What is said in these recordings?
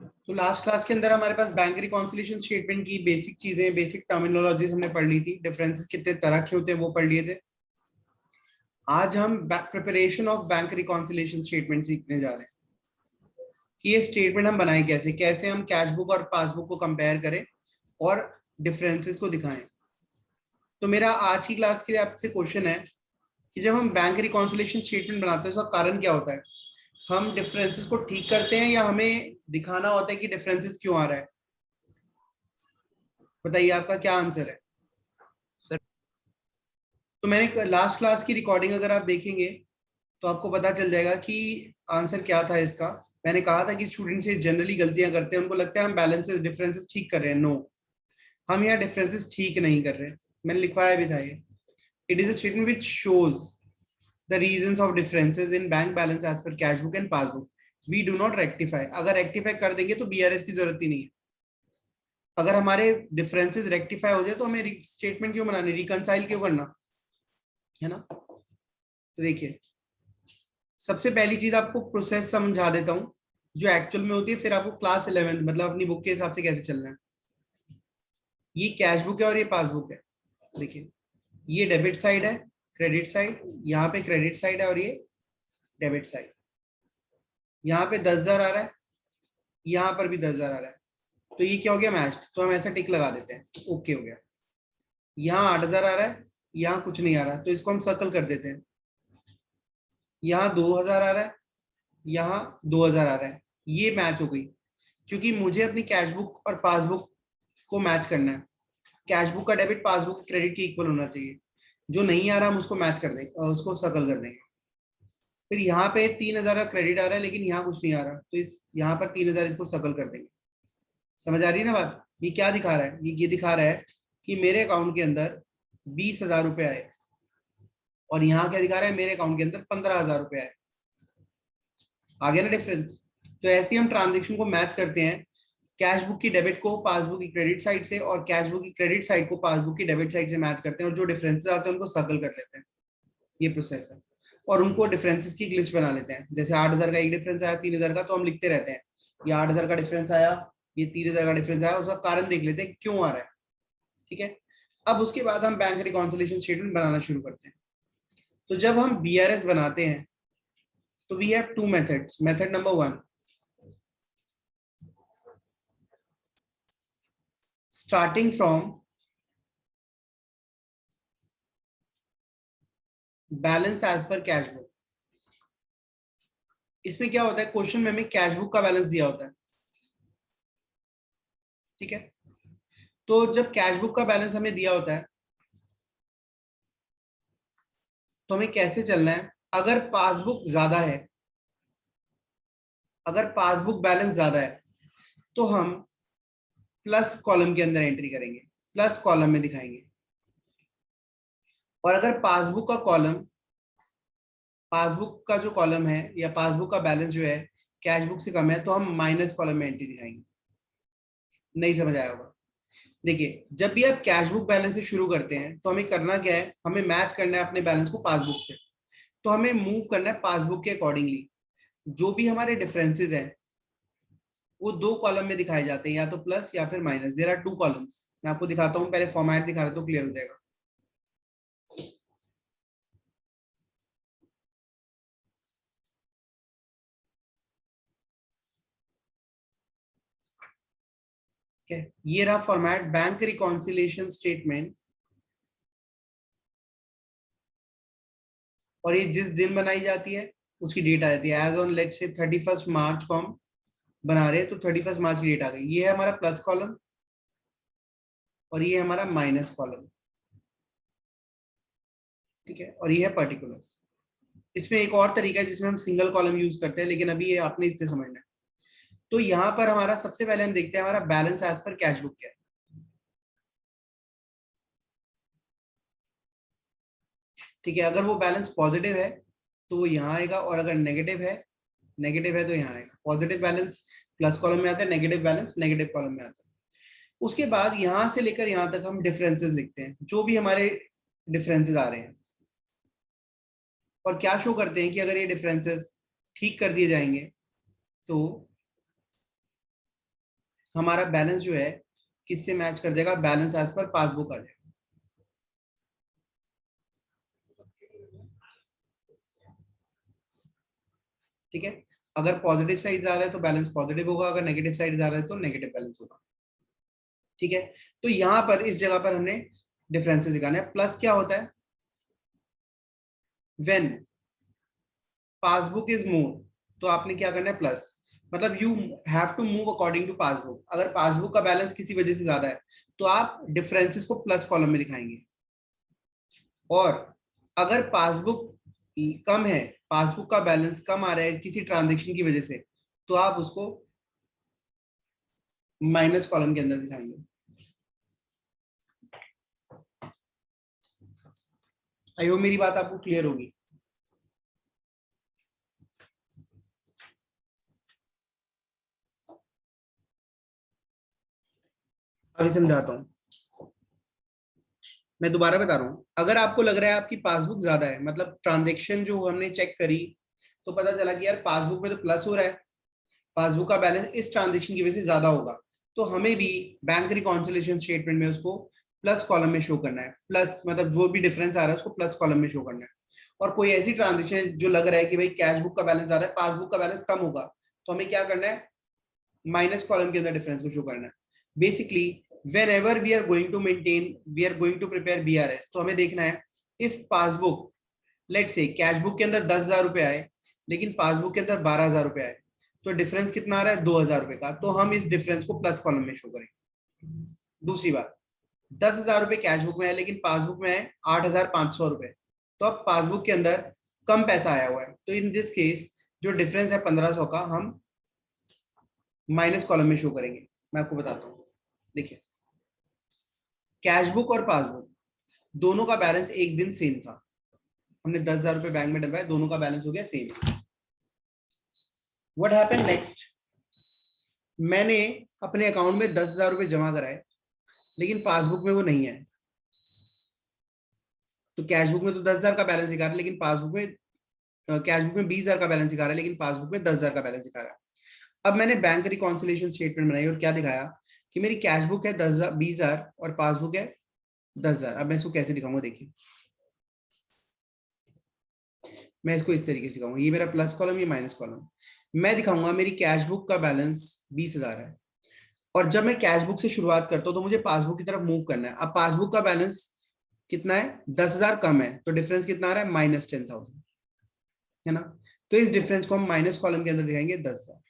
तो last class के अंदर हमारे पास बैंक रिकॉन्सिलिएशन स्टेटमेंट की बेसिक चीजें, बेसिक टर्मिनोलॉजीज हमने पढ़ ली थी, डिफरेंसेस कितने तरह के होते हैं वो पढ़ लिए थे। आज हम preparation of bank reconciliation statement सीखने जा रहे हैं कि ये स्टेटमेंट हम बनाएं कैसे, कैसे हम कैश बुक और पासबुक को कंपेयर करें और डिफरेंसेस को दिखाएं। तो मेरा आज की क्लास के लिए आपसे क्वेश्चन है कि जब हम बैंक रिकॉन्सिलिएशन स्टेटमेंट बनाते हैं उसका कारण क्या होता है? हम डिफरेंसेस को ठीक करते हैं या हमें दिखाना होता है कि डिफरेंसेस क्यों आ रहा है? बताइए आपका क्या आंसर है सर। तो मैंने लास्ट क्लास की रिकॉर्डिंग अगर आप देखेंगे तो आपको पता चल जाएगा कि आंसर क्या था इसका। मैंने कहा था कि स्टूडेंट्स ये जनरली गलतियां करते हैं, उनको लगता है हम बैलेंसेस डिफरेंसेस ठीक कर रहे हैं। नो, हम यहाँ डिफरेंसेस ठीक नहीं कर रहे। मैंने लिखवाया भी था ये। It is a statement which shows the reasons of differences in bank balance as per cash book and passbook. We do not rectify. अगर रेक्टिफाई कर देंगे तो बीआरएस की जरूरत ही नहीं है। अगर हमारे डिफरेंसेस रेक्टिफाई हो जाए तो हमें स्टेटमेंट क्यों बनानी, रिकंसाइल क्यों करना, है ना? तो देखिए, सबसे पहली चीज आपको प्रोसेस समझा देता हूँ जो एक्चुअल में होती है, फिर आपको क्लास 11 मतलब अपनी बुक के हिसाब से कैसे चलना है। ये कैश बुक है और ये पासबुक है। देखिए, ये डेबिट साइड है, क्रेडिट साइड, यहाँ पे क्रेडिट साइड है और ये डेबिट साइड। यहाँ पे 10,000 आ रहा है, यहाँ पर भी 10,000 आ रहा है। तो ये क्या हो गया, मैच्ड। तो हम ऐसा टिक लगा देते हैं, ओके हो गया। यहाँ 8,000 आ रहा है, यहाँ कुछ नहीं आ रहा, तो इसको हम सर्कल कर देते हैं। यहाँ 2,000 आ रहा है, यहाँ 2,000 आ रहा है, ये मैच हो गई। क्योंकि मुझे अपनी कैश बुक और पासबुक को मैच करना है। कैश बुक का डेबिट पासबुक क्रेडिट के इक्वल होना चाहिए। जो नहीं आ रहा हम उसको मैच कर देंगे और उसको सर्कल कर देंगे। फिर यहाँ पे 3,000 का क्रेडिट आ रहा है लेकिन यहाँ कुछ नहीं आ रहा, तो इस यहाँ पर 3,000 इसको सर्कल कर देंगे। समझ आ रही है ना बात? ये क्या दिखा रहा है? ये दिखा रहा है कि मेरे अकाउंट के अंदर 20,000 रुपए आए और यहाँ क्या दिखा रहा है, मेरे अकाउंट के अंदर 15,000 रुपए आए। आ गया ना डिफरेंस? तो ऐसे ही हम ट्रांजेक्शन को मैच करते हैं, कैश बुक की डेबिट को पासबुक की क्रेडिट साइड से और कैश बुक की क्रेडिट साइड को पासबुक की डेबिट साइड से मैच करते हैं, और जो डिफरेंसेस आते हैं उनको सर्कल कर लेते हैं। ये प्रोसेस है। और उनको डिफरेंसेस की लिस्ट बना लेते हैं। जैसे 8,000 का एक डिफरेंस आया, 3,000 का, तो हम लिखते रहते हैं ये 8,000 का डिफरेंस आया, ये 3,000 का डिफरेंस आया, उसका कारण देख लेते हैं क्यों आ रहा है। ठीक है। अब उसके बाद हम बैंक रिकॉन्सिलिएशन स्टेटमेंट बनाना शुरू करते हैं। तो जब हम बीआरएस बनाते हैं तो we have two methods. Method number 1, starting from balance as per cash book. इसमें क्या होता है, क्वेश्चन में हमें कैश बुक का बैलेंस दिया होता है। ठीक है। तो जब कैश बुक का बैलेंस हमें दिया होता है तो हमें कैसे चलना है, अगर पासबुक ज्यादा है, अगर पासबुक बैलेंस ज्यादा है तो हम प्लस कॉलम के अंदर एंट्री करेंगे, प्लस कॉलम में दिखाएंगे। और अगर पासबुक का कॉलम, पासबुक का जो कॉलम है या पासबुक का बैलेंस जो है कैश बुक से कम है, तो हम माइनस कॉलम में एंट्री दिखाएंगे। नहीं समझ आया होगा? देखिए, जब भी आप कैश बुक बैलेंस से शुरू करते हैं तो हमें करना क्या है, हमें मैच करना है अपने बैलेंस को पासबुक से। तो हमें मूव करना है पासबुक के अकॉर्डिंगली। जो भी हमारे डिफरेंसेस हैं वो दो कॉलम में दिखाए जाते हैं, या तो प्लस या फिर minus. There are two columns. मैं आपको दिखाता हूँ, पहले फॉर्मेट दिखा रहा तो क्लियर हो जाएगा। ठीक है, ये रहा फॉर्मेट बैंक रिकॉन्सिलिएशन स्टेटमेंट। और ये जिस दिन बनाई जाती है उसकी डेट आ जाती है। एज ऑन लेट्स से 31 मार्च को हम बना रहे हैं, तो 31 मार्च की डेट आ गई। ये है हमारा प्लस कॉलम और ये है हमारा माइनस कॉलम। ठीक है, और ये है पर्टिकुलर्स। इसमें एक और तरीका है जिसमें हम सिंगल कॉलम यूज करते हैं, लेकिन अभी ये आपने इससे समझना है। तो यहाँ पर हमारा सबसे पहले हम देखते हैं हमारा balance as per cash book क्या है। ठीक है, अगर वो बैलेंस पॉजिटिव है तो वो यहाँ आएगा, और अगर नेगेटिव है तो यहाँ आएगा। पॉजिटिव बैलेंस प्लस कॉलम में आता है, नेगेटिव बैलेंस नेगेटिव कॉलम में आता है। उसके बाद यहाँ से लेकर यहाँ तक हम डिफरेंसेस लिखते हैं, जो भी हमारे डिफरेंसेस आ रहे हैं, और क्या शो करते हैं कि अगर ये डिफरेंसेस ठीक कर दिए जाएंगे तो हमारा बैलेंस जो है किससे मैच कर जाएगा, बैलेंस एज पर पासबुक आ जाएगा। ठीक है, अगर पॉजिटिव साइड जा रहा है तो बैलेंस पॉजिटिव होगा, अगर नेगेटिव साइड जा रहा है तो नेगेटिव बैलेंस होगा। ठीक है, तो यहां पर इस जगह पर हमने डिफरेंसेस दिखाने हैं। प्लस क्या होता है, व्हेन पासबुक इज मूव, तो आपने क्या करना है प्लस, मतलब you have to move according to passbook. अगर पासबुक का बैलेंस किसी वजह से ज्यादा है तो आप डिफरेंसेस को प्लस कॉलम में दिखाएंगे, और अगर पासबुक कम है, पासबुक का बैलेंस कम आ रहा है किसी ट्रांजेक्शन की वजह से, तो आप उसको माइनस कॉलम के अंदर दिखाएंगे। आई होप मेरी बात आपको क्लियर होगी। अभी समझाता हूँ, मैं दोबारा बता रहा हूँ। अगर आपको लग रहा है आपकी पासबुक ज्यादा है, मतलब ट्रांजेक्शन जो हमने चेक करी तो पता चला कि यार पासबुक में तो प्लस हो रहा है, पासबुक का बैलेंस इस ट्रांजेक्शन की वजह से ज्यादा होगा, तो हमें भी बैंक रिकॉन्सिलेशन स्टेटमेंट में उसको प्लस कॉलम में शो करना है। प्लस मतलब जो भी डिफरेंस आ रहा है उसको प्लस कॉलम में शो करना है। और कोई ऐसी ट्रांजेक्शन जो लग रहा है कि भाई कैश बुक का बैलेंस ज्यादा है, पासबुक का बैलेंस कम होगा, तो हमें क्या करना है, माइनस कॉलम के अंदर डिफरेंस को शो करना है। Basically whenever we are going to maintain, we are going to prepare BRS, तो हमें देखना है इफ पासबुक लेट से कैश बुक के अंदर 10,000 रुपए आए लेकिन पासबुक के अंदर 12,000 रुपए आए, तो डिफरेंस कितना आ रहा है 2,000 रुपए का, तो हम इस डिफरेंस को प्लस कॉलम में शो करेंगे। दूसरी बात, 10,000 रुपए कैश बुक में है लेकिन पासबुक में है 8,500 रुपए, तो अब पासबुक के अंदर कम पैसा आया हुआ है, तो इन दिस केस जो डिफरेंस है 1,500 का हम माइनस कॉलम में शो करेंगे। मैं आपको बताता हूँ, देखिए कैश बुक और पासबुक दोनों का बैलेंस एक दिन सेम था, हमने 10,000 रुपए बैंक में डलवाए, दोनों का बैलेंस हो गया सेम। व्हाट हैपेंड नेक्स्ट, मैंने अपने अकाउंट में 10,000 रुपए जमा कराए लेकिन पासबुक में वो नहीं है, तो कैश बुक में तो 10,000 का बैलेंस दिखा रहा है लेकिन पासबुक में कैश बुक में 20,000 का बैलेंस दिखा रहा है लेकिन पासबुक में 10,000 का बैलेंस दिखा रहा है। अब मैंने बैंक रिकॉन्सिलेशन स्टेटमेंट बनाई और क्या दिखाया कि मेरी कैश बुक है 10,000 20,000 और पासबुक है 10,000। अब मैं इसको कैसे दिखाऊंगा, देखिए मैं इसको इस तरीके से दिखाऊंगा, ये मेरा प्लस कॉलम, ये माइनस कॉलम। मैं दिखाऊंगा मेरी कैश बुक का बैलेंस 20,000 है, और जब मैं कैश बुक से शुरुआत करता हूँ तो मुझे पासबुक की तरफ मूव करना है। अब पासबुक का बैलेंस कितना है, 10,000 कम है, तो डिफरेंस कितना आ रहा है -10,000, है ना। तो इस डिफरेंस को हम माइनस कॉलम के अंदर दिखाएंगे 10,000।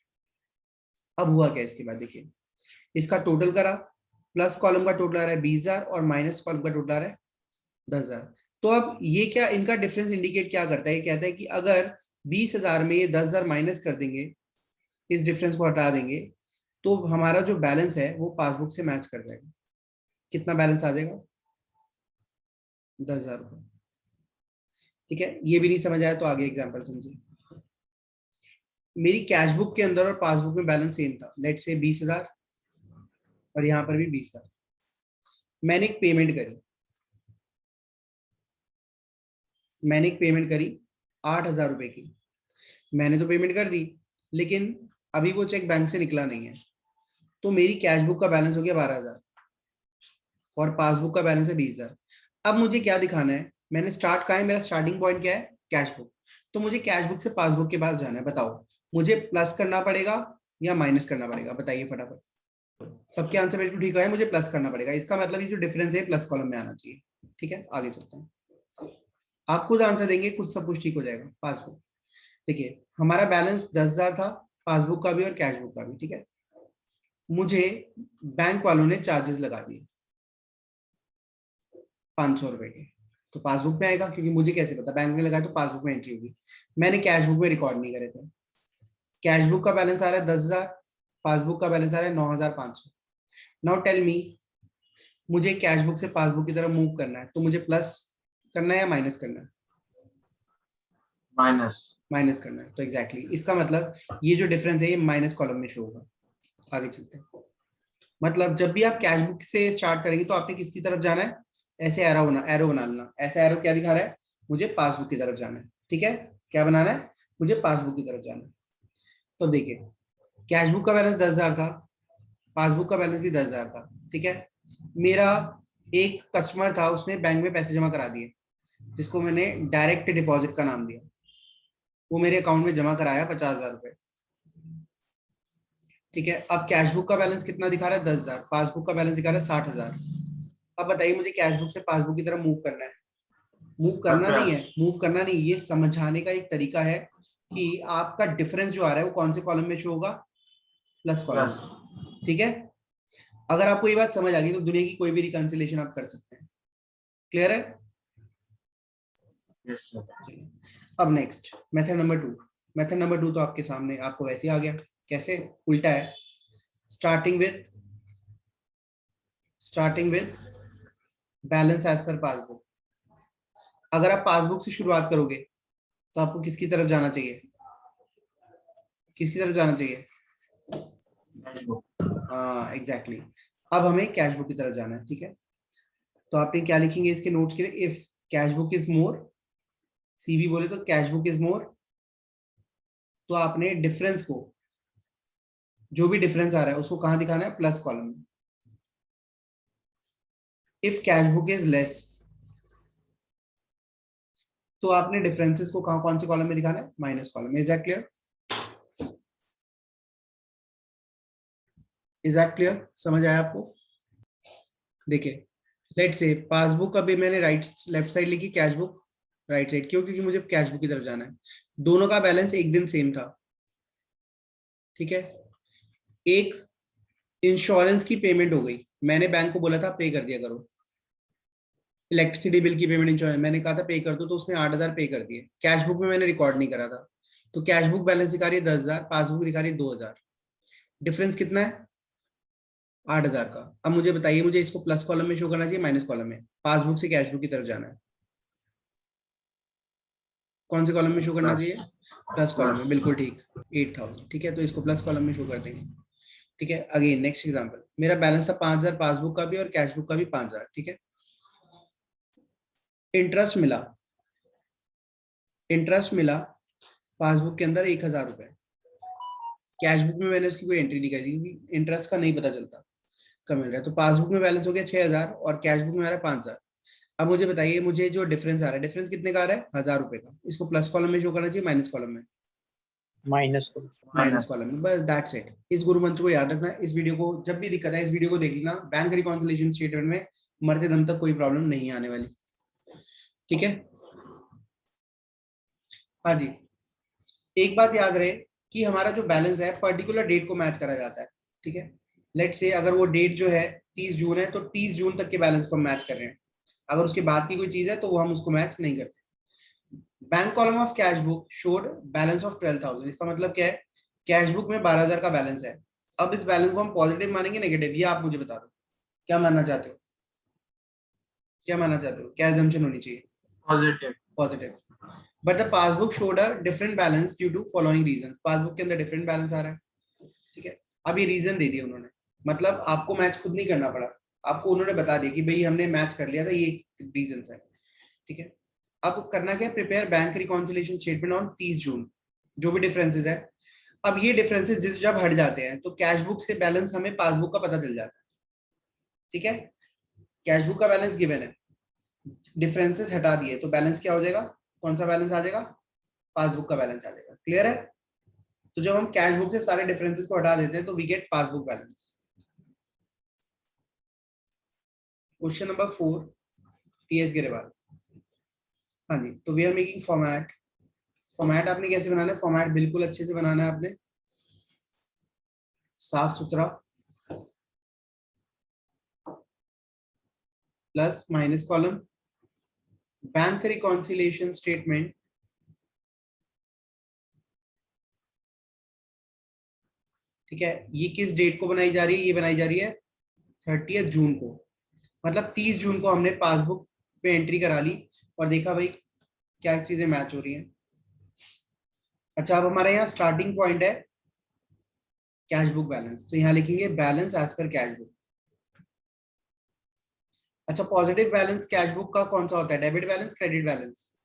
अब हुआ क्या इसके बाद, देखिए इसका टोटल करा, प्लस कॉलम का टोटल आ रहा है 20,000 और माइनस कॉलम का टोटल आ रहा है 10,000। तो अब ये क्या, इनका डिफरेंस इंडिकेट क्या करता है, ये कहता है कि अगर 20,000 में ये 10,000 माइनस कर देंगे, इस डिफरेंस को हटा देंगे, तो हमारा जो बैलेंस है वो पासबुक से मैच कर जाएगा। कितना बैलेंस आ जाएगा, 10,000 रुपये। ठीक है, ये भी नहीं समझ आया तो आगे एग्जांपल समझिए। मेरी कैश बुक के अंदर और पासबुक में बैलेंस सेम था, लेट से 20,000 और यहाँ पर भी 20,000। मैंने एक पेमेंट करी, मैंने एक पेमेंट करी 8,000 रुपए की। मैंने तो पेमेंट कर दी लेकिन अभी वो चेक बैंक से निकला नहीं है, तो मेरी कैश बुक का बैलेंस हो गया 12,000 और पासबुक का बैलेंस है 20,000। अब मुझे क्या दिखाना है, मैंने स्टार्ट कहा है, मेरा स्टार्टिंग पॉइंट क्या है, कैश बुक। तो मुझे कैश बुक से पासबुक के पास जाना है, बताओ मुझे प्लस करना पड़ेगा या माइनस करना पड़ेगा, बताइए फटाफट। सबके आंसर बिल्कुल ठीक है, मुझे प्लस करना पड़ेगा, इसका मतलब ये जो डिफरेंस है प्लस कॉलम में आना चाहिए। ठीक है, आगे चलते हैं। आप खुद आंसर देंगे, खुद सब कुछ ठीक हो जाएगा। पासबुक, देखिए हमारा बैलेंस 10,000 था, पासबुक का भी और कैश बुक का भी। ठीक है, मुझे बैंक वालों ने चार्जेस लगा दिए 500 रुपए के, तो पासबुक में आएगा, क्योंकि मुझे कैसे पता, बैंक ने लगाया तो पासबुक में एंट्री होगी। मैंने कैश बुक में रिकॉर्ड नहीं करे थे। कैश बुक का बैलेंस आ रहा है 10,000, पासबुक का बैलेंस आ रहा है 9,500। नाउ टेल मी, मुझे कैश बुक से पासबुक की तरफ मूव करना है, तो मुझे प्लस करना है या माइनस करना है, माइनस माइनस करना है। तो एग्जैक्टली इसका मतलब ये जो डिफरेंस है ये माइनस कॉलम में शो होगा। आगे चलते हैं। मतलब जब भी आप कैश बुक से स्टार्ट करेंगे तो आपने किसकी तरफ जाना है, ऐसे एरो बना लेना। ऐसा एरो क्या दिखा रहा है, मुझे पासबुक की तरफ जाना है। ठीक है, क्या बनाना है, मुझे पासबुक की तरफ जाना है। तो देखिए कैश बुक का बैलेंस 10,000 था, पासबुक का बैलेंस भी 10,000 था, ठीक है। मेरा एक कस्टमर था, उसने बैंक में पैसे जमा करा दिए, जिसको मैंने डायरेक्ट डिपॉजिट का नाम दिया। वो मेरे अकाउंट में जमा कराया 50,000 रुपए, ठीक है। अब कैशबुक का बैलेंस कितना दिखा रहा है? 10,000। पासबुक का बैलेंस दिखा रहा है 60,000। अब बताइए मुझे कैशबुक से पासबुक की तरफ मूव करना है? मूव करना नहीं है, मूव करना नहीं, ये समझाने का एक तरीका है कि आपका डिफरेंस जो आ रहा है वो कौन से कॉलम में शो होगा? प्लस कॉलम, ठीक है। अगर आपको ये बात समझ आ गई तो दुनिया की कोई भी रिकंसिलेशन आप कर सकते हैं। क्लियर है? Yes sir. अब next method number 2। Method number 2 तो आपके सामने, आपको वैसे ही आ गया। कैसे? उल्टा है। Starting with balance as per passbook. अगर आप पासबुक से शुरुआत करोगे तो आपको किसकी तरफ जाना चाहिए? किसकी तरफ जाना चाहिए? हाँ एग्जैक्टली। अब हमें कैश बुक की तरफ जाना है, ठीक है। तो आपने क्या लिखेंगे इसके नोट्स के लिए? If cash book is more, CB बोले तो कैश बुक इज मोर, तो आपने डिफरेंस को, जो भी डिफरेंस आ रहा है उसको कहां दिखाना है? प्लस कॉलम में। If cash book is less, तो आपने डिफरेंसेस को कहां, कौन से कॉलम में दिखाना है? माइनस कॉलम में। Is that clear? Is that clear? समझ आया आपको? देखिए लेट से पासबुक अभी मैंने राइट लेफ्ट साइड लिखी, कैश बुक राइट साइड। क्यों? क्योंकि मुझे कैश बुक की तरफ जाना है। दोनों का बैलेंस एक दिन सेम था, ठीक है। एक इंश्योरेंस की पेमेंट हो गई, मैंने बैंक को बोला था पे कर दिया करो। इलेक्ट्रिसिटी बिल की पेमेंट इंश्योरेंस मैंने कहा था पे कर दो, तो उसने 8,000 पे कर दिए। कैश बुक में मैंने रिकॉर्ड नहीं करा था, तो कैश बुक बैलेंस दिखा रही है 10,000, पासबुक दिखा रही है 2,000। डिफरेंस कितना है? 8,000 का। अब मुझे बताइए, मुझे इसको प्लस कॉलम में शो करना चाहिए माइनस कॉलम में? पासबुक से कैश बुक की तरफ जाना है, कौन से कॉलम में शो करना चाहिए? प्लस कॉलम में, बिल्कुल ठीक। 8,000, ठीक है। तो इसको प्लस कॉलम में शो कर देंगे, ठीक है। अगेन नेक्स्ट एग्जांपल, मेरा बैलेंस था 5,000, पासबुक का भी और कैश बुक का भी 5,000, ठीक है। इंटरेस्ट मिला, पासबुक के अंदर 1,000 रुपए। कैश बुक में मैंने उसकी कोई एंट्री नहीं करी क्योंकि इंटरेस्ट का नहीं पता चलता कब मिल रहा है। तो पासबुक में बैलेंस हो गया 6,000 और कैश बुक में आ रहा है 5,000। अब मुझे बताइए, मुझे जो डिफरेंस आ रहा है, डिफरेंस कितने का आ रहा है? 1,000 रुपए का। इसको प्लस कॉलम में शो करना चाहिए माइनस कॉलम में? माइनस को। माइनस कॉलम में, बस दैट्स इट। इस गुरु मंत्र को याद रखना। इस वीडियो को जब भी दिक्कत है, इस वीडियो को देख लेना। बैंक रिकॉन्सिलिएशन स्टेटमेंट में मरते दम तक कोई प्रॉब्लम नहीं आने वाली, ठीक है। हाँ जी, एक बात याद रहे कि हमारा जो बैलेंस है पर्टिकुलर डेट को मैच करा जाता है, ठीक है। लेट्स से अगर वो डेट जो है 30 जून है, तो 30 जून तक के बैलेंस को हम मैच कर रहे हैं। अगर उसके बाद की कोई चीज है तो वो हम उसको मैच नहीं करते। Bank column of cash book showed balance of 12,000। इसका मतलब क्या है? कैश बुक में 12,000 का बैलेंस है। अब इस बैलेंस को हम पॉजिटिव मानेंगे नेगेटिव, ये आप मुझे बता दो। क्या मानना चाहते हो? क्या मानना चाहते हो? क्या एजम्पशन होनी चाहिए? Positive. Positive. But the passbook showed a different balance due to following reason. Passbook के अंदर डिफरेंट बैलेंस आ रहा है, ठीक है। अब ये रीजन दे दिए उन्होंने, मतलब आपको मैच खुद नहीं करना पड़ा, आपको उन्होंने बता दिया कि भाई हमने मैच कर लिया था, ये रीजन है, ठीक है। अब करना क्या है? Prepare bank reconciliation statement on 30 जून। जो भी डिफरेंसेस है, अब ये डिफरेंसेस जिस जब हट जाते हैं तो कैश बुक से बैलेंस हमें पासबुक का पता चल जाता है, ठीक है। कैश बुक का बैलेंस गिवन है, डिफरेंसेस हटा दिए तो बैलेंस क्या हो जाएगा? कौन सा बैलेंस आ जाएगा? पासबुक का बैलेंस आ जाएगा। क्लियर है? तो जब हम कैश बुक से सारे डिफरेंसेस को हटा देते हैं तो we get passbook balance. Question number 4, TS Grewal. हाँ जी, तो we are making format. Format आपने कैसे बनाना है? फॉर्मेट बिल्कुल अच्छे से बनाना है आपने, साफ सुथरा, plus minus column, bank reconciliation statement, ठीक है। ये किस डेट को बनाई जा रही है? ये बनाई जा रही है 30 जून को। मतलब 30 जून को हमने पासबुक पे एंट्री करा ली और देखा भाई क्या चीजें मैच हो रही हैं। अच्छा, अब हमारे यहाँ स्टार्टिंग पॉइंट है कैश बुक बैलेंस, तो यहाँ लिखेंगे balance as per cash book. अच्छा, पॉजिटिव बैलेंस कैश बुक का कौन सा होता है? Debit balance, credit balance?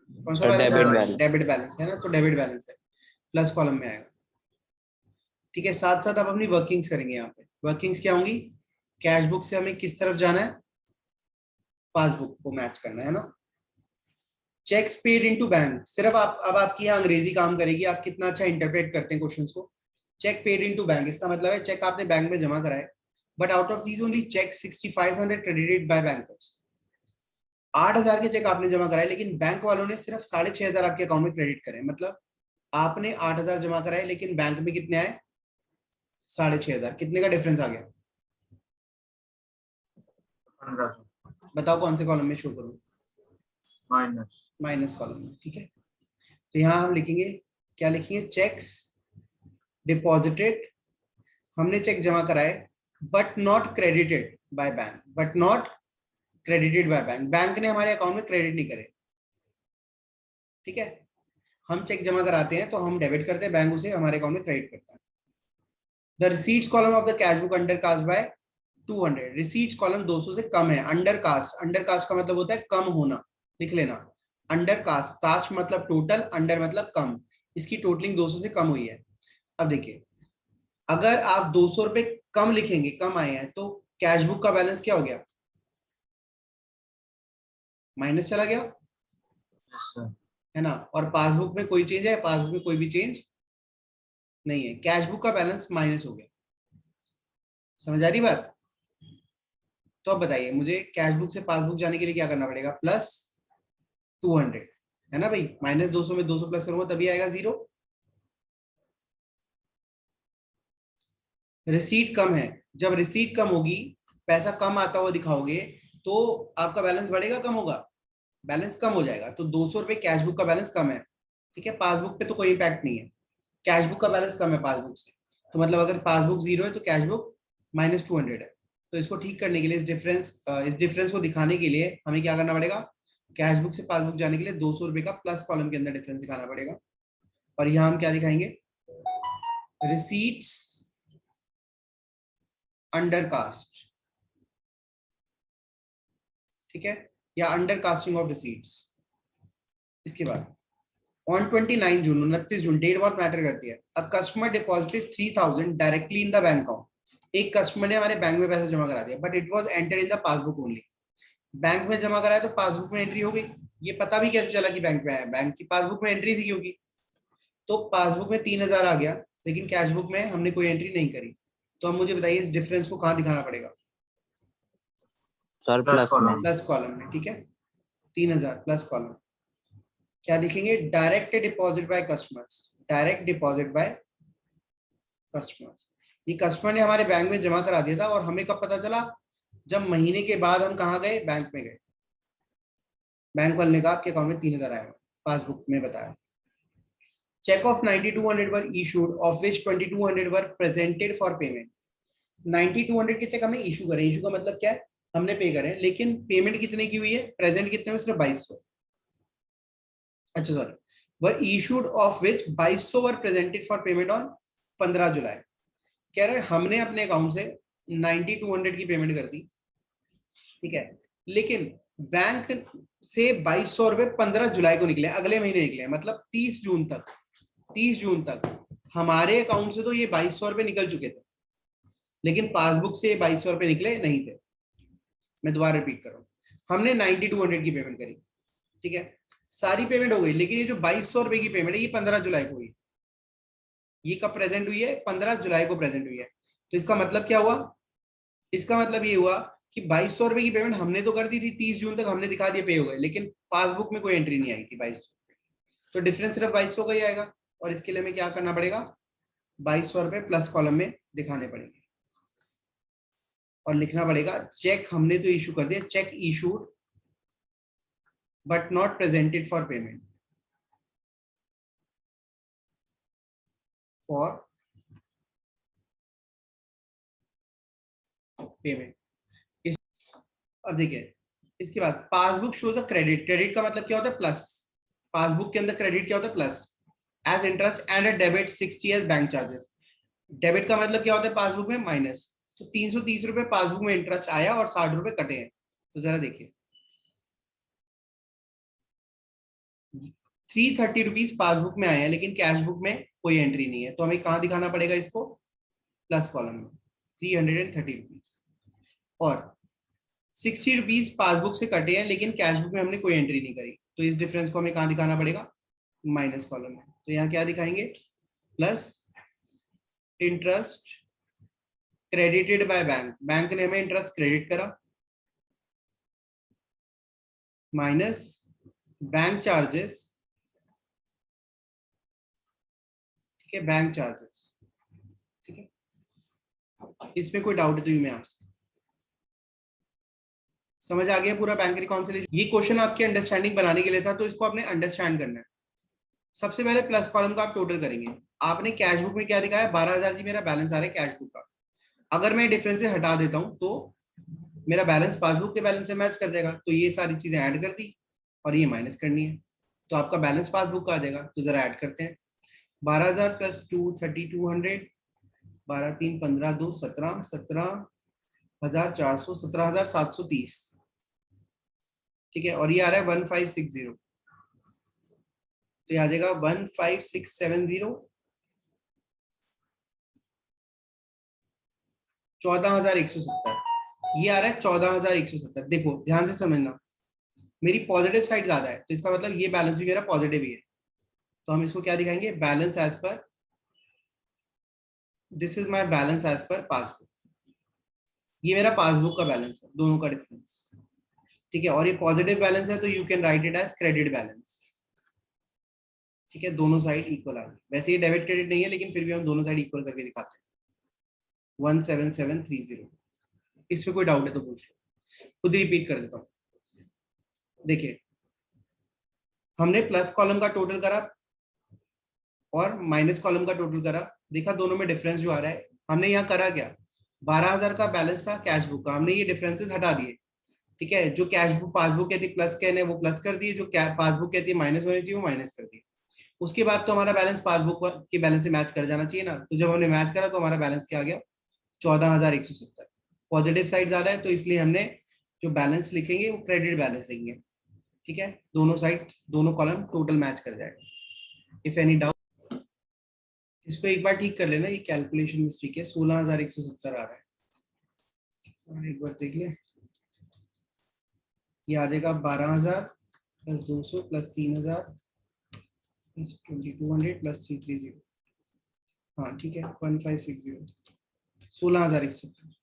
कौन सा balance? Debit balance. Debit balance है ना, तो डेबिट बैलेंस है, प्लस कॉलम में आएगा। ठीक है, साथ साथ आप अपनी वर्किंग्स करेंगे। यहाँ पे वर्किंग्स क्या होंगी, कैश बुक से हमें किस तरफ जाना है, पासबुक को मैच करना है ना। चेक्स पेड इनटू बैंक, सिर्फ आप अब आपकी यहाँ अंग्रेजी काम करेगी, आप कितना अच्छा इंटरप्रेट करते हैं क्वेश्चंस को। चेक पेड इनटू बैंक, इसका मतलब है चेक आपने बैंक में जमा कराए, but out of these only cheque 6500 credited by bankers. 8000 के चेक आपने जमा कराए, लेकिन बैंक वालों ने सिर्फ 6500 आपके अकाउंट में क्रेडिट करे। मतलब आपने 8000 जमा कराए, लेकिन बैंक में कितने आए, 6500। कितने का डिफरेंस आ गया, 1500 बताओ कौन से कॉलम में शो करूँ, माइनस माइनस कॉलम में। ठीक है, तो यहाँ हम लिखेंगे, क्या लिखेंगे, चेक्स डिपॉजिटेड, हमने चेक जमा कराए but not credited by bank, but not credited by bank, bank ने हमारे अकाउंट में क्रेडिट नहीं करे। ठीक है, हम चेक जमा कराते हैं तो हम डेबिट करते हैं, बैंक उसे हमारे अकाउंट में क्रेडिट करता है। The receipts column of the cash book under cast by 200, receipts column 200 से कम है। अंडर कास्ट, अंडर कास्ट का मतलब होता है कम होना, लिख लेना। अंडर कास्ट, कास्ट मतलब टोटल, अंडर मतलब कम, इसकी टोटलिंग 200 से कम हुई है। अब देखिए, अगर आप 200 रुपए कम लिखेंगे, कम आए हैं, तो कैश बुक का बैलेंस क्या हो गया, माइनस चला गया, है ना। और पासबुक में कोई चेंज है, पासबुक में कोई भी चेंज नहीं है, कैश बुक का बैलेंस माइनस हो गया। समझ आ रही बात। तो अब बताइए मुझे, कैश बुक से पासबुक जाने के लिए क्या करना पड़ेगा, प्लस 200, है ना भाई। माइनस 200 में 200 प्लस करूंगा तभी आएगा 0। रिसीट कम है, जब रिसीट कम होगी, पैसा कम आता हुआ दिखाओगे, तो आपका बैलेंस बढ़ेगा कम होगा, बैलेंस कम हो जाएगा। तो 200 रुपए कैश बुक का बैलेंस कम है। ठीक है, पासबुक पे तो कोई इम्पैक्ट नहीं है, कैश बुक का बैलेंस कम है पासबुक से। तो मतलब अगर पासबुक 0 है तो कैश बुक -200 है। तो इसको ठीक करने के लिए, इस डिफरेंस को दिखाने के लिए हमें क्या करना पड़ेगा, कैश बुक से पासबुक जाने के लिए 200 रुपए का प्लस कॉलम के अंदर डिफरेंस दिखाना पड़ेगा। और यहाँ हम क्या दिखाएंगे, रिसीट्स अंडर कास्ट, ठीक है, या अंडर कास्टिंग ऑफ रिसीट्स। इसके बाद ऑन 29 जून, 29 जून, डेट बहुत मैटर करती है। A customer deposited 3000 directly in the bank account, एक कस्टमर ने हमारे बैंक में पैसा जमा करा दिया, but it was enter in the passbook only. Bank में जमा कराया तो पासबुक में एंट्री हो गई। ये पता भी कैसे चला कि बैंक में आया, बैंक की पासबुक में एंट्री थी क्योंकि। तो पासबुक में 3000 आ गया, लेकिन कैश बुक में हमने कोई एंट्री नहीं करी। तो अब मुझे बताइए, इस डिफरेंस को कहाँ दिखाना पड़ेगा, सर प्लस में। प्लस कॉलम में। ठीक है, 3000 प्लस कॉलम, क्या लिखेंगे, direct deposit by customers, direct deposit by customers. ये कस्टमर ने हमारे बैंक में जमा करा दिया था, और हमें कब पता चला, जब महीने के बाद हम कहाँ गए, बैंक में गए, बैंक वाले ने कहा आपके अकाउंट में 3000 आया, पासबुक में बताया। Cheque of 9200 were issued, of which 2200 were presented for payment. 9200 के चेक हमने इशू करे, इशू का मतलब क्या है, हमने पे करे, लेकिन पेमेंट कितने की हुई है, प्रेजेंट कितने में, सिर्फ 2200। अच्छा sorry, were issued of which 2200 were presented for payment on 15 जुलाई। कह रहे हैं हमने अपने अकाउंट से 9200 की पेमेंट कर दी, ठीक है, लेकिन बैंक से 2200 रुपए 15 जुलाई को निकले, अगले महीने निकले, मतलब 30 जून तक हमारे अकाउंट से तो ये 2200 रुपए निकल चुके थे, लेकिन पासबुक से 2200 रुपए निकले नहीं थे। मैं दोबारा रिपीट कर रहा हूँ, हमने 9200 की पेमेंट करी, ठीक है, सारी पेमेंट हो गई, लेकिन ये जो 2200 रुपए की पेमेंट है ये 15 जुलाई को हुई। ये कब प्रेजेंट हुई है, 15 जुलाई को प्रेजेंट हुई है। तो इसका मतलब क्या हुआ, इसका मतलब ये हुआ कि 2200 रुपए की पेमेंट हमने तो कर दी थी, 30 जून तक हमने दिखा दिया पे हो गए, लेकिन पासबुक में कोई एंट्री नहीं आई थी 2200। तो डिफरेंस सिर्फ 2200 का ही आएगा, और इसके लिए हमें क्या करना पड़ेगा, 2200 रुपए प्लस कॉलम में दिखाने पड़ेंगे, और लिखना पड़ेगा चेक हमने तो इशू कर दिया, check issued but not presented for payment, for payment. अब देखिए, इसके बाद passbook shows a credit, credit का मतलब क्या होता है, प्लस। पासबुक के अंदर क्रेडिट क्या होता है, plus, as interest and a debit 60 as bank charges. Debit का मतलब क्या होता है पासबुक में, माइनस। तो 330 रुपए पासबुक में इंटरेस्ट आया और 60 रुपए कटे हैं। तो जरा देखिए, 330 रुपीज पासबुक में आए हैं, लेकिन कैश बुक में कोई एंट्री नहीं है। तो हमें कहाँ दिखाना पड़ेगा इसको, प्लस कॉलम में 330 रुपीज, और 60 रुपीज पासबुक से कटे हैं लेकिन कैश बुक में हमने कोई एंट्री नहीं करी, तो इस डिफरेंस को हमें कहाँ दिखाना पड़ेगा, माइनस कॉलम में। तो यहाँ क्या दिखाएंगे, plus interest credited by bank, bank ने हमें इंटरेस्ट क्रेडिट करा, माइनस बैंक चार्जेस, ठीक है, बैंक चार्जेस, ठीक है। इसमें कोई डाउट है तो यू में आस्क। समझ आ गया पूरा बैंक रिकॉन्सिलिएशन? ये क्वेश्चन आपकी अंडरस्टैंडिंग बनाने के लिए था, तो इसको आपने अंडरस्टैंड करना है। सबसे पहले प्लस कॉलम का आप टोटल करेंगे। आपने कैश बुक में क्या दिखाया, 12,000 जी मेरा बैलेंस आ रहा है कैश बुक का। अगर मैं डिफरेंस से हटा देता हूं तो मेरा बैलेंस पासबुक के बैलेंस से मैच कर जाएगा, तो ये सारी चीजें ऐड कर दी और ये माइनस करनी है, तो आपका बैलेंस पासबुक का आ जाएगा। तो जरा ऐड करते हैं, 12,000 प्लस 3200, 12 3 15 2 17, 17,400, 17,730, ठीक है। और ये आ रहा है 1560, तो ये आ जाएगा 15670, 14,170, ये आ रहा है 14,170। देखो ध्यान से समझना, मेरी पॉजिटिव साइड ज्यादा है, तो इसका मतलब ये बैलेंस भी मेरा पॉजिटिव ही है, तो हम इसको क्या दिखाएंगे, balance as per, this is my balance as per passbook, ये मेरा पासबुक का बैलेंस है, दोनों का डिफरेंस, ठीक है। और ये पॉजिटिव बैलेंस है तो you can write it as credit balance, ठीक है। दोनों साइड इक्वल आ गई, वैसे ये डेबिट क्रेडिट नहीं है लेकिन फिर भी हम दोनों साइड इक्वल करके दिखाते हैं। 17730, इसमें कोई डाउट है तो पूछ लो, खुद रिपीट कर देता हूँ। देखिए हमने प्लस कॉलम का टोटल करा और माइनस कॉलम का टोटल करा, देखा दोनों में डिफरेंस जो आ रहा है। हमने यहाँ करा क्या, 12,000 का बैलेंस था कैश बुक का, हमने ये डिफरेंसेस हटा दिए, ठीक है। जो कैश बुक पासबुक कहती है प्लस कहने वो प्लस कर दिए, जो पासबुक कहती है माइनस होनी चाहिए वो माइनस कर दिए। उसके बाद तो हमारा बैलेंस पासबुक के बैलेंस से मैच कर जाना चाहिए ना, तो जब हमने मैच करा तो हमारा बैलेंस क्या आ गया, 14,170। पॉजिटिव साइड ज्यादा है तो इसलिए हमने जो बैलेंस लिखेंगे वो क्रेडिट बैलेंस लिखेंगे, ठीक है। दोनों साइड दोनों कॉलम टोटल मैच कर जाएगा। इफ एनी डाउट, इसको एक बार ठीक कर लेना, ये कैलकुलेशन मिस्टेक है, 16,170 आ रहा है, और एक बार देख ले, ये आ जाएगा 12,000 प्लस 200 प्लस 3,000 प्लस 2200 प्लस 330, हाँ ठीक है, 1560, 16,170,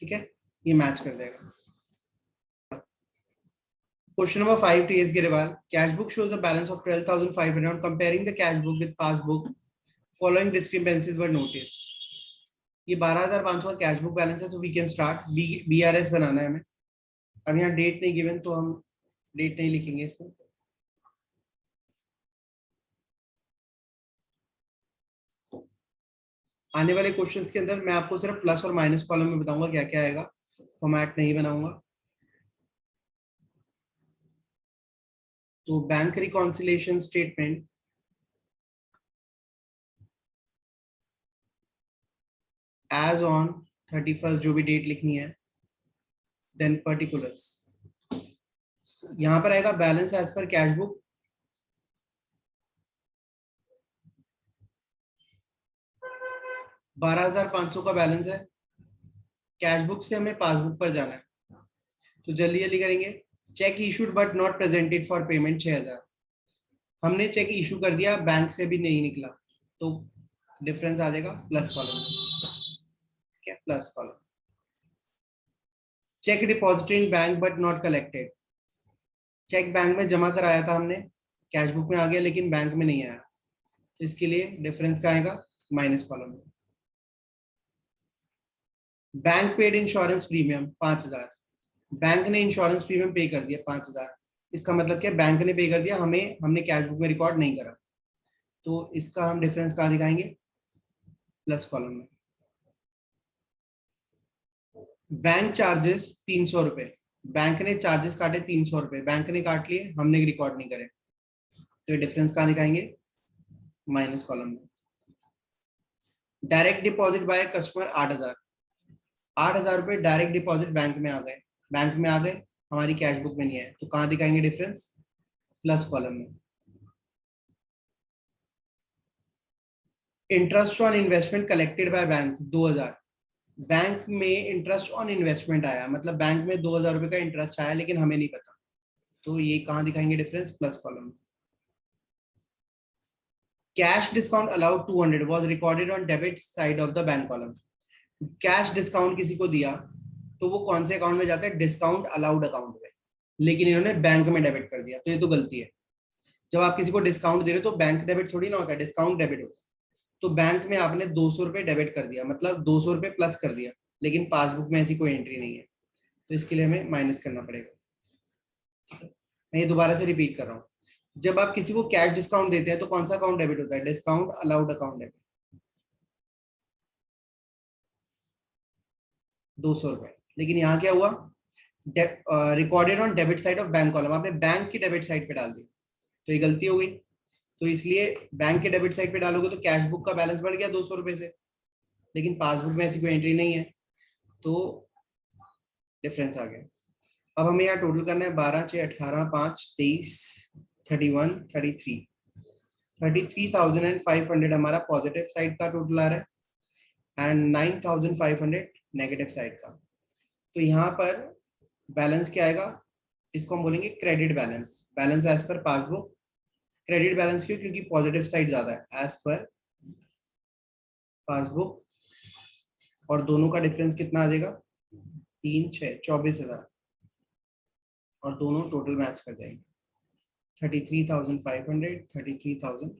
ठीक है, ये मैच कर जाएगा। Question number 5 to S. Giriwal. Cash book shows a balance of 12,500. On comparing the cash book with passbook, following discrepancies were noticed. ये 12,500 का कैश बुक बैलेंस है, तो वी कैन स्टार्ट। BRS बनाना है हमें। अब यहाँ डेट नहीं गिवन तो हम डेट नहीं लिखेंगे इसको। आने वाले क्वेश्चंस के अंदर मैं आपको सिर्फ प्लस और माइनस कॉलम में बताऊंगा क्या क्या आएगा, फॉर्मेट नहीं बनाऊंगा। तो bank reconciliation statement as on 31st, जो भी डेट लिखनी है, देन पर्टिकुलर्स, यहां पर आएगा balance as per cash book, $12,500 का बैलेंस है, कैश बुक से हमें पासबुक पर जाना है, तो जल्दी जल्दी करेंगे। Check issued but not presented for payment 6,000, हमने चेक इशू कर दिया, बैंक से भी नहीं निकला, तो डिफरेंस आ जाएगा प्लस कॉलम, ठीक है, plus column. Check deposited in bank but not collected, cheque bank में जमा कराया था हमने, कैश बुक में आ गया लेकिन बैंक में नहीं आया, तो इसके लिए डिफरेंस का आएगा माइनस कॉलम में। Bank paid insurance premium 5,000, bank ने इंश्योरेंस प्रीमियम पे कर दिया 5,000, इसका मतलब क्या, बैंक ने पे कर दिया, हमें हमने कैश बुक में रिकॉर्ड नहीं करा, तो इसका हम डिफरेंस कहाँ दिखाएंगे, प्लस कॉलम में। बैंक चार्जेस 300 रुपए, बैंक ने चार्जेस काटे 300 रुपए, बैंक ने काट लिए, हमने रिकॉर्ड नहीं करे, तो ये डिफरेंस कहाँ दिखाएंगे, माइनस कॉलम में। डायरेक्ट डिपॉजिट बाय कस्टमर 8,000, 8,000 रुपए डायरेक्ट डिपॉजिट बैंक में आ गए, बैंक में आ गए, हमारी कैश बुक में नहीं है, तो कहाँ दिखाएंगे डिफरेंस, प्लस कॉलम में। Interest on investment collected by bank 2000, bank में इंटरेस्ट ऑन इन्वेस्टमेंट आया, मतलब बैंक में 2000 रुपए का इंटरेस्ट आया लेकिन हमें नहीं पता, तो ये कहाँ दिखाएंगे difference, plus column. Cash discount allowed 200 was recorded on debit side of the bank column. Cash discount किसी को दिया तो वो कौन से अकाउंट में जाता है, डिस्काउंट अलाउड अकाउंट में, लेकिन इन्होंने बैंक में डेबिट कर दिया, तो ये तो गलती है। जब आप किसी को डिस्काउंट दे रहे हो तो बैंक डेबिट थोड़ी ना होता है, डिस्काउंट डेबिट होता है। तो बैंक में आपने 200 रुपए डेबिट कर दिया, मतलब 200 रुपए प्लस कर दिया, लेकिन पासबुक में ऐसी कोई एंट्री नहीं है, तो इसके लिए हमें माइनस करना पड़ेगा। मैं ये दोबारा से रिपीट कर रहा हूँ, जब आप किसी को कैश डिस्काउंट देते हैं तो कौन सा अकाउंट डेबिट होता है, डिस्काउंट अलाउड अकाउंट डेबिट, 200 रुपए। लेकिन यहाँ क्या हुआ, recorded on debit side of bank column, आपने बैंक की डेबिट साइड पे डाल दी, तो ये गलती हो गई। तो इसलिए बैंक के डेबिट साइड पे डालोगे तो कैश बुक का बैलेंस बढ़ गया 200 रुपए से, लेकिन पासबुक में ऐसी कोई एंट्री नहीं है, तो डिफरेंस आ गया। अब हमें यहाँ टोटल करना है 12, 6, 18, 5, 23, 31, 33, 33,500 हमारा पॉजिटिव साइड का टोटल आ रहा है एंड 9,500 नेगेटिव साइड का। तो यहाँ पर बैलेंस क्या आएगा, इसको हम बोलेंगे credit balance, balance as per passbook. Credit balance क्यों, क्योंकि पॉजिटिव साइड ज्यादा है एज पर पासबुक, और दोनों का डिफरेंस कितना आ जाएगा, 3, 6, 24,000, और दोनों टोटल मैच कर जाएंगे, 33,500, 33,500।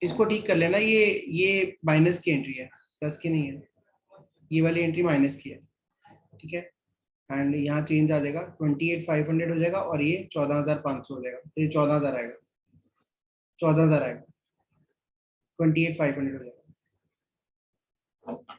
इसको ठीक कर लेना, ये माइनस की एंट्री है, प्लस की नहीं है, ये वाली एंट्री माइनस की है, ठीक है। एंड यहाँ चेंज आ जाएगा, 28,500 हो जाएगा और ये 14,500 हो जाएगा, तो ये 14,000 आएगा, 14,000 आएगा, 28,500 हो जाएगा।